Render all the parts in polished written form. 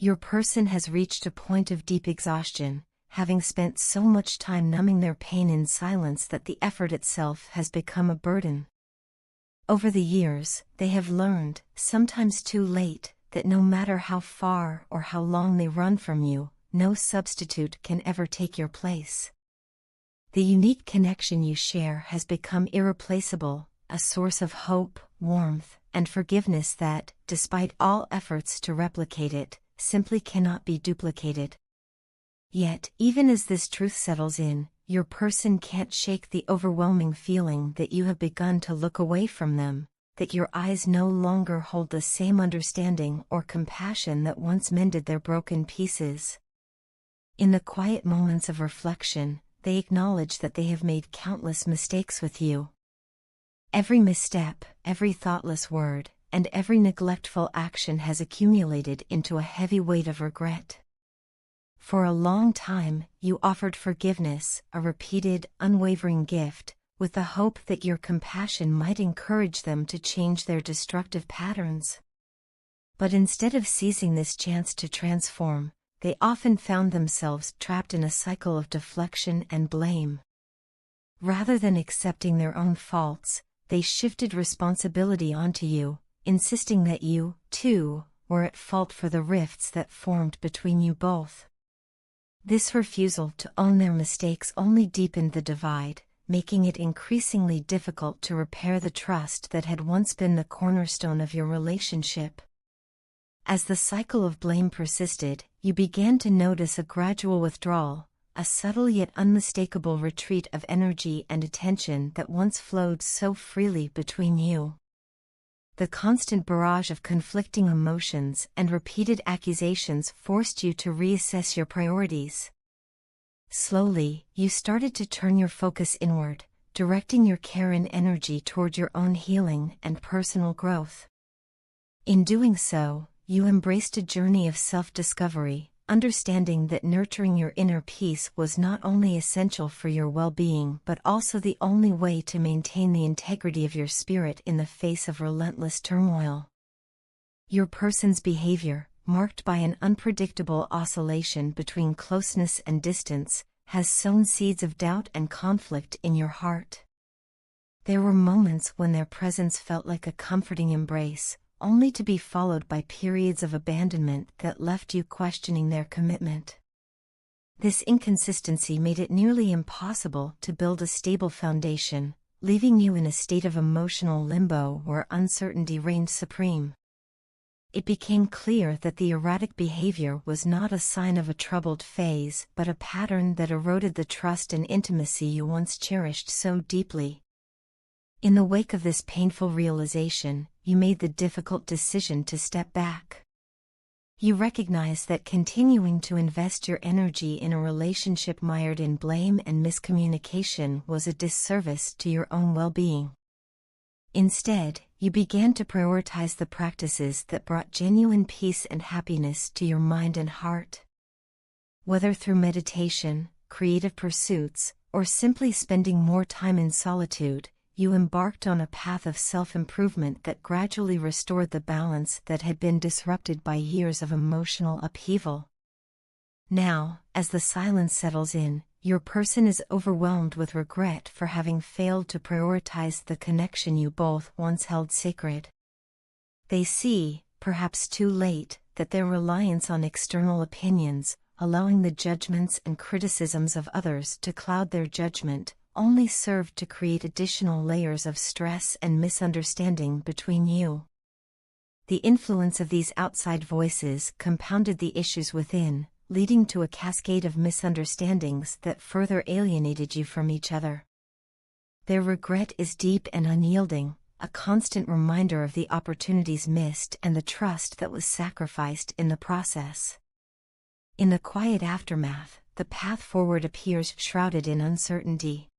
Your person has reached a point of deep exhaustion, having spent so much time numbing their pain in silence that the effort itself has become a burden. Over the years, they have learned, sometimes too late, that no matter how far or how long they run from you, no substitute can ever take your place. The unique connection you share has become irreplaceable, a source of hope, warmth, and forgiveness that, despite all efforts to replicate it, simply cannot be duplicated. Yet, even as this truth settles in, your person can't shake the overwhelming feeling that you have begun to look away from them, that your eyes no longer hold the same understanding or compassion that once mended their broken pieces. In the quiet moments of reflection, they acknowledge that they have made countless mistakes with you. Every misstep, every thoughtless word, and every neglectful action has accumulated into a heavy weight of regret. For a long time, you offered forgiveness, a repeated, unwavering gift, with the hope that your compassion might encourage them to change their destructive patterns. But instead of seizing this chance to transform, they often found themselves trapped in a cycle of deflection and blame. Rather than accepting their own faults, they shifted responsibility onto you, insisting that you, too, were at fault for the rifts that formed between you both. This refusal to own their mistakes only deepened the divide, making it increasingly difficult to repair the trust that had once been the cornerstone of your relationship. As the cycle of blame persisted, you began to notice a gradual withdrawal, a subtle yet unmistakable retreat of energy and attention that once flowed so freely between you. The constant barrage of conflicting emotions and repeated accusations forced you to reassess your priorities. Slowly, you started to turn your focus inward, directing your care and energy toward your own healing and personal growth. In doing so, you embraced a journey of self-discovery, understanding that nurturing your inner peace was not only essential for your well-being but also the only way to maintain the integrity of your spirit in the face of relentless turmoil. Your person's behavior, marked by an unpredictable oscillation between closeness and distance, has sown seeds of doubt and conflict in your heart. There were moments when their presence felt like a comforting embrace, only to be followed by periods of abandonment that left you questioning their commitment. This inconsistency made it nearly impossible to build a stable foundation, leaving you in a state of emotional limbo where uncertainty reigned supreme. It became clear that the erratic behavior was not a sign of a troubled phase but a pattern that eroded the trust and intimacy you once cherished so deeply. In the wake of this painful realization, you made the difficult decision to step back. You recognized that continuing to invest your energy in a relationship mired in blame and miscommunication was a disservice to your own well-being. Instead, you began to prioritize the practices that brought genuine peace and happiness to your mind and heart. Whether through meditation, creative pursuits, or simply spending more time in solitude, you embarked on a path of self-improvement that gradually restored the balance that had been disrupted by years of emotional upheaval. Now, as the silence settles in, your person is overwhelmed with regret for having failed to prioritize the connection you both once held sacred. They see, perhaps too late, that their reliance on external opinions, allowing the judgments and criticisms of others to cloud their judgment, only served to create additional layers of stress and misunderstanding between you. The influence of these outside voices compounded the issues within, leading to a cascade of misunderstandings that further alienated you from each other. Their regret is deep and unyielding, a constant reminder of the opportunities missed and the trust that was sacrificed in the process. In the quiet aftermath, the path forward appears shrouded in uncertainty.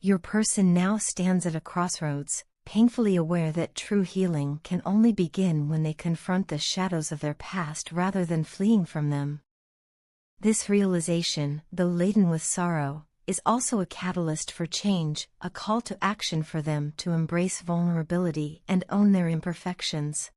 Your person now stands at a crossroads, painfully aware that true healing can only begin when they confront the shadows of their past rather than fleeing from them. This realization, though laden with sorrow, is also a catalyst for change, a call to action for them to embrace vulnerability and own their imperfections.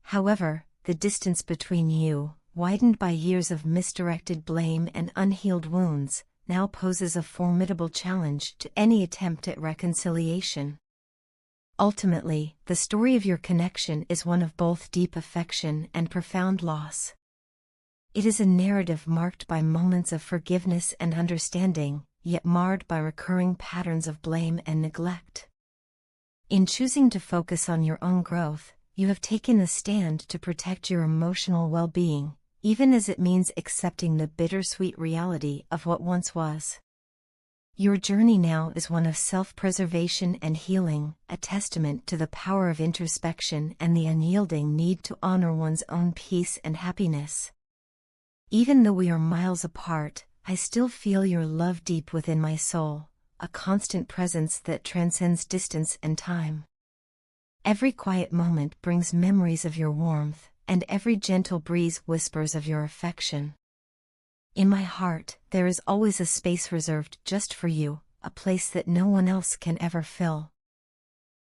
However, the distance between you, widened by years of misdirected blame and unhealed wounds, now poses a formidable challenge to any attempt at reconciliation. Ultimately, the story of your connection is one of both deep affection and profound loss. It is a narrative marked by moments of forgiveness and understanding, yet marred by recurring patterns of blame and neglect. In choosing to focus on your own growth, you have taken a stand to protect your emotional well-being, even as it means accepting the bittersweet reality of what once was. Your journey now is one of self-preservation and healing, a testament to the power of introspection and the unyielding need to honor one's own peace and happiness. Even though we are miles apart, I still feel your love deep within my soul, a constant presence that transcends distance and time. Every quiet moment brings memories of your warmth, and every gentle breeze whispers of your affection. In my heart, there is always a space reserved just for you, a place that no one else can ever fill.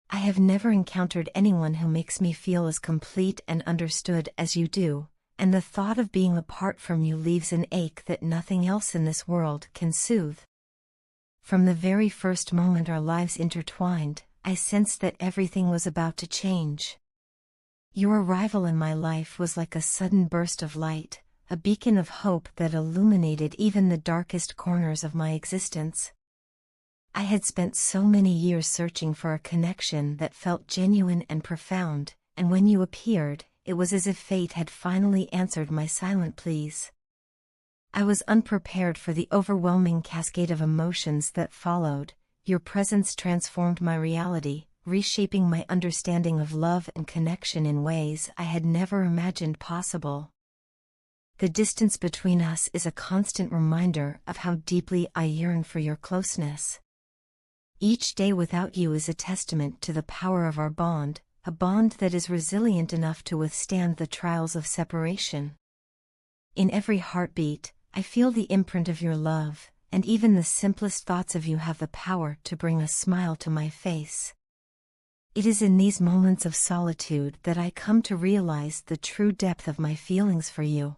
I have never encountered anyone who makes me feel as complete and understood as you do, and the thought of being apart from you leaves an ache that nothing else in this world can soothe. From the very first moment our lives intertwined, I sensed that everything was about to change. Your arrival in my life was like a sudden burst of light, a beacon of hope that illuminated even the darkest corners of my existence. I had spent so many years searching for a connection that felt genuine and profound, and when you appeared, it was as if fate had finally answered my silent pleas. I was unprepared for the overwhelming cascade of emotions that followed. Your presence transformed my reality, reshaping my understanding of love and connection in ways I had never imagined possible. The distance between us is a constant reminder of how deeply I yearn for your closeness. Each day without you is a testament to the power of our bond, a bond that is resilient enough to withstand the trials of separation. In every heartbeat, I feel the imprint of your love, and even the simplest thoughts of you have the power to bring a smile to my face. It is in these moments of solitude that I come to realize the true depth of my feelings for you.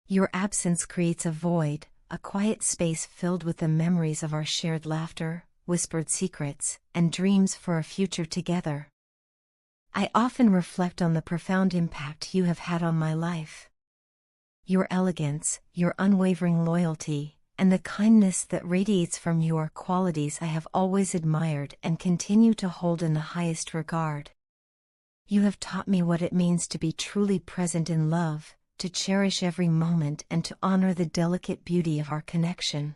Your absence creates a void, a quiet space filled with the memories of our shared laughter, whispered secrets, and dreams for a future together. I often reflect on the profound impact you have had on my life. Your elegance, your unwavering loyalty, and the kindness that radiates from you are qualities I have always admired and continue to hold in the highest regard. You have taught me what it means to be truly present in love, to cherish every moment and to honor the delicate beauty of our connection.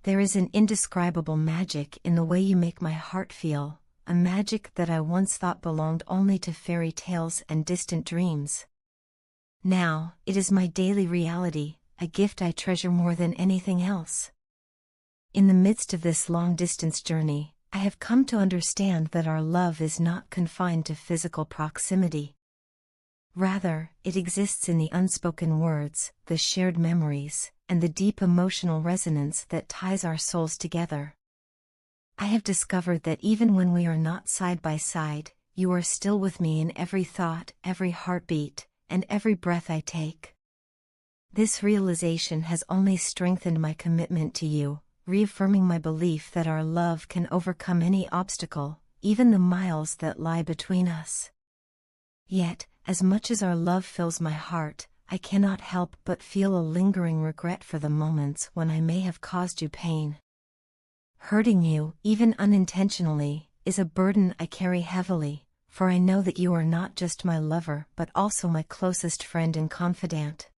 There is an indescribable magic in the way you make my heart feel, a magic that I once thought belonged only to fairy tales and distant dreams. Now, it is my daily reality, a gift I treasure more than anything else. In the midst of this long-distance journey, I have come to understand that our love is not confined to physical proximity. Rather, it exists in the unspoken words, the shared memories, and the deep emotional resonance that ties our souls together. I have discovered that even when we are not side by side, you are still with me in every thought, every heartbeat, and every breath I take. This realization has only strengthened my commitment to you, reaffirming my belief that our love can overcome any obstacle, even the miles that lie between us. Yet, as much as our love fills my heart, I cannot help but feel a lingering regret for the moments when I may have caused you pain. Hurting you, even unintentionally, is a burden I carry heavily, for I know that you are not just my lover but also my closest friend and confidant.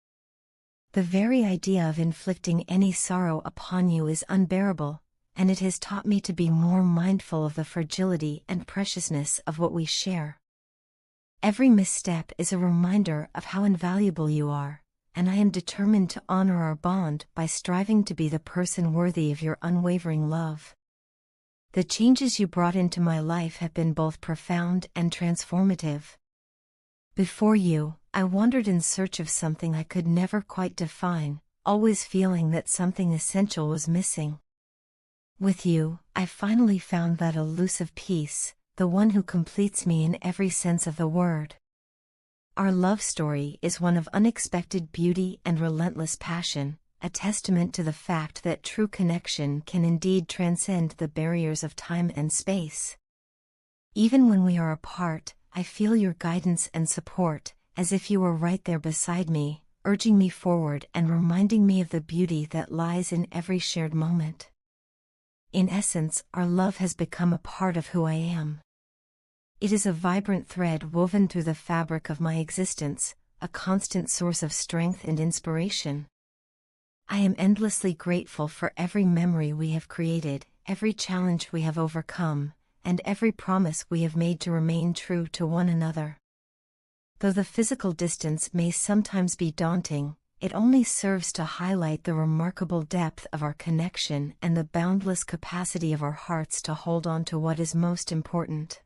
The very idea of inflicting any sorrow upon you is unbearable, and it has taught me to be more mindful of the fragility and preciousness of what we share. Every misstep is a reminder of how invaluable you are, and I am determined to honor our bond by striving to be the person worthy of your unwavering love. The changes you brought into my life have been both profound and transformative. Before you, I wandered in search of something I could never quite define, always feeling that something essential was missing. With you, I finally found that elusive piece, the one who completes me in every sense of the word. Our love story is one of unexpected beauty and relentless passion, a testament to the fact that true connection can indeed transcend the barriers of time and space. Even when we are apart, I feel your guidance and support, as if you were right there beside me, urging me forward and reminding me of the beauty that lies in every shared moment. In essence, our love has become a part of who I am. It is a vibrant thread woven through the fabric of my existence, a constant source of strength and inspiration. I am endlessly grateful for every memory we have created, every challenge we have overcome, and every promise we have made to remain true to one another. Though the physical distance may sometimes be daunting, it only serves to highlight the remarkable depth of our connection and the boundless capacity of our hearts to hold on to what is most important.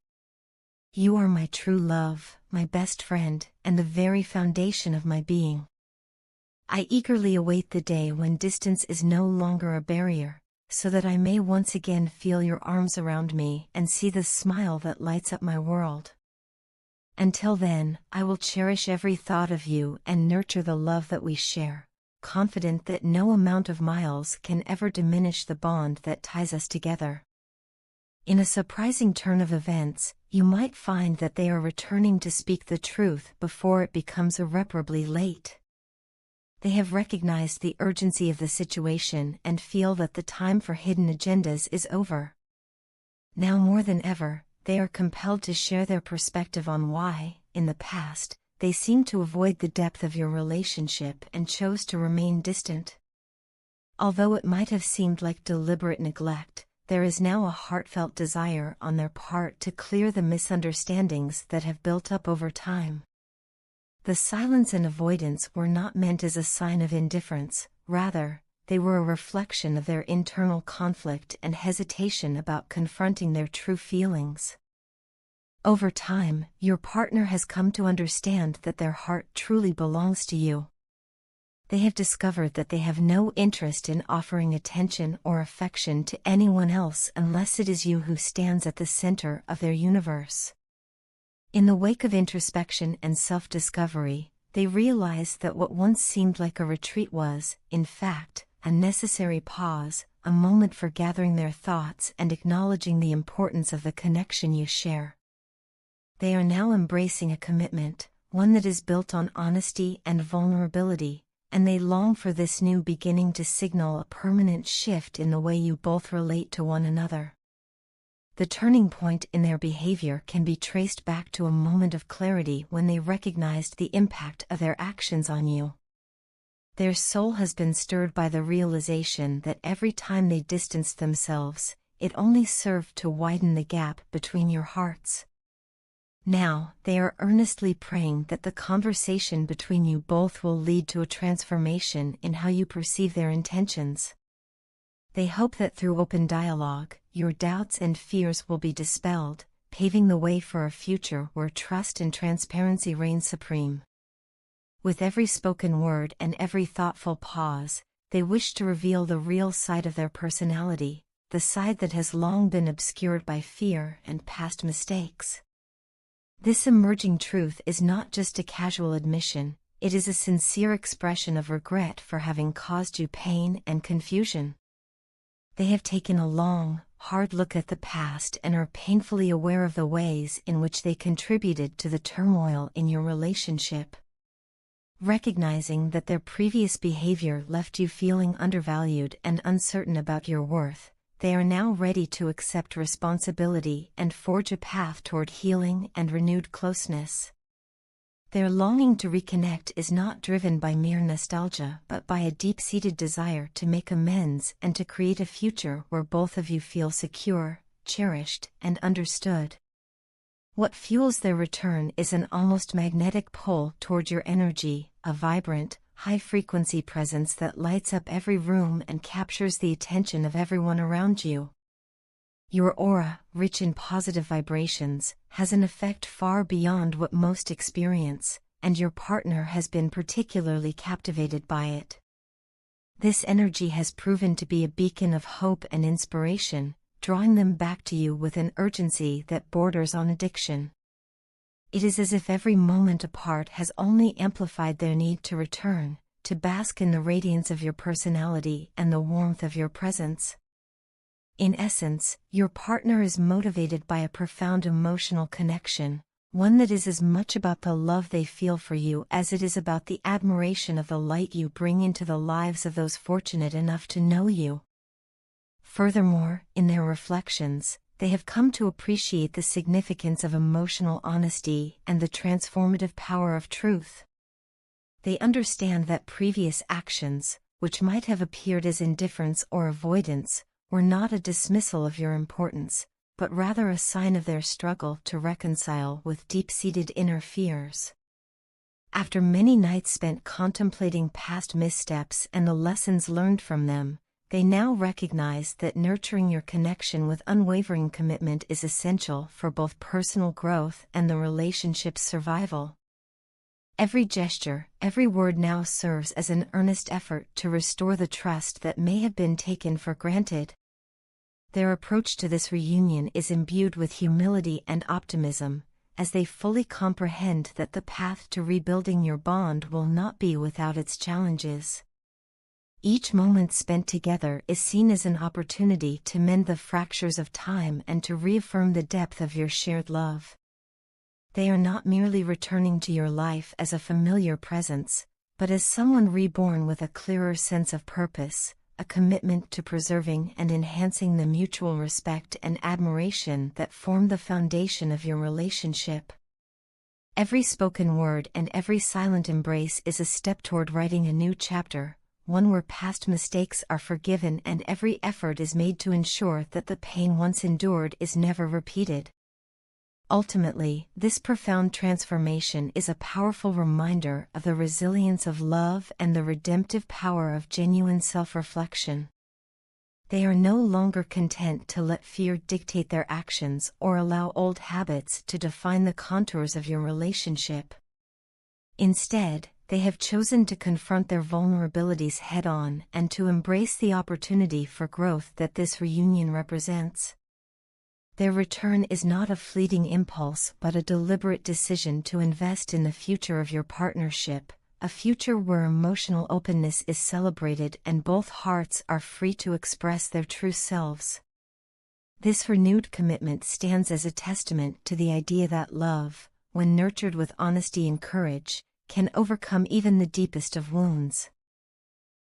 You are my true love, my best friend, and the very foundation of my being. I eagerly await the day when distance is no longer a barrier, so that I may once again feel your arms around me and see the smile that lights up my world. Until then, I will cherish every thought of you and nurture the love that we share, confident that no amount of miles can ever diminish the bond that ties us together. In a surprising turn of events, you might find that they are returning to speak the truth before it becomes irreparably late. They have recognized the urgency of the situation and feel that the time for hidden agendas is over. Now more than ever, they are compelled to share their perspective on why, in the past, they seemed to avoid the depth of your relationship and chose to remain distant. Although it might have seemed like deliberate neglect, there is now a heartfelt desire on their part to clear the misunderstandings that have built up over time. The silence and avoidance were not meant as a sign of indifference, rather, they were a reflection of their internal conflict and hesitation about confronting their true feelings. Over time, your partner has come to understand that their heart truly belongs to you. They have discovered that they have no interest in offering attention or affection to anyone else unless it is you who stands at the center of their universe. In the wake of introspection and self-discovery, they realize that what once seemed like a retreat was, in fact, a necessary pause, a moment for gathering their thoughts and acknowledging the importance of the connection you share. They are now embracing a commitment, one that is built on honesty and vulnerability, and they long for this new beginning to signal a permanent shift in the way you both relate to one another. The turning point in their behavior can be traced back to a moment of clarity when they recognized the impact of their actions on you. Their soul has been stirred by the realization that every time they distanced themselves, it only served to widen the gap between your hearts. Now, they are earnestly praying that the conversation between you both will lead to a transformation in how you perceive their intentions. They hope that through open dialogue, your doubts and fears will be dispelled, paving the way for a future where trust and transparency reign supreme. With every spoken word and every thoughtful pause, they wish to reveal the real side of their personality, the side that has long been obscured by fear and past mistakes. This emerging truth is not just a casual admission, it is a sincere expression of regret for having caused you pain and confusion. They have taken a long, hard look at the past and are painfully aware of the ways in which they contributed to the turmoil in your relationship. Recognizing that their previous behavior left you feeling undervalued and uncertain about your worth, they are now ready to accept responsibility and forge a path toward healing and renewed closeness. Their longing to reconnect is not driven by mere nostalgia but by a deep-seated desire to make amends and to create a future where both of you feel secure, cherished, and understood. What fuels their return is an almost magnetic pull toward your energy, a vibrant, high-frequency presence that lights up every room and captures the attention of everyone around you. Your aura, rich in positive vibrations, has an effect far beyond what most experience, and your partner has been particularly captivated by it. This energy has proven to be a beacon of hope and inspiration, drawing them back to you with an urgency that borders on addiction. It is as if every moment apart has only amplified their need to return, to bask in the radiance of your personality and the warmth of your presence. In essence, your partner is motivated by a profound emotional connection, one that is as much about the love they feel for you as it is about the admiration of the light you bring into the lives of those fortunate enough to know you. Furthermore, in their reflections, they have come to appreciate the significance of emotional honesty and the transformative power of truth. They understand that previous actions, which might have appeared as indifference or avoidance, were not a dismissal of your importance, but rather a sign of their struggle to reconcile with deep-seated inner fears. After many nights spent contemplating past missteps and the lessons learned from them, they now recognize that nurturing your connection with unwavering commitment is essential for both personal growth and the relationship's survival. Every gesture, every word now serves as an earnest effort to restore the trust that may have been taken for granted. Their approach to this reunion is imbued with humility and optimism, as they fully comprehend that the path to rebuilding your bond will not be without its challenges. Each moment spent together is seen as an opportunity to mend the fractures of time and to reaffirm the depth of your shared love. They are not merely returning to your life as a familiar presence, but as someone reborn with a clearer sense of purpose, a commitment to preserving and enhancing the mutual respect and admiration that form the foundation of your relationship. Every spoken word and every silent embrace is a step toward writing a new chapter, one where past mistakes are forgiven and every effort is made to ensure that the pain once endured is never repeated. Ultimately, this profound transformation is a powerful reminder of the resilience of love and the redemptive power of genuine self-reflection. They are no longer content to let fear dictate their actions or allow old habits to define the contours of your relationship. Instead, they have chosen to confront their vulnerabilities head-on and to embrace the opportunity for growth that this reunion represents. Their return is not a fleeting impulse but a deliberate decision to invest in the future of your partnership, a future where emotional openness is celebrated and both hearts are free to express their true selves. This renewed commitment stands as a testament to the idea that love, when nurtured with honesty and courage, can overcome even the deepest of wounds.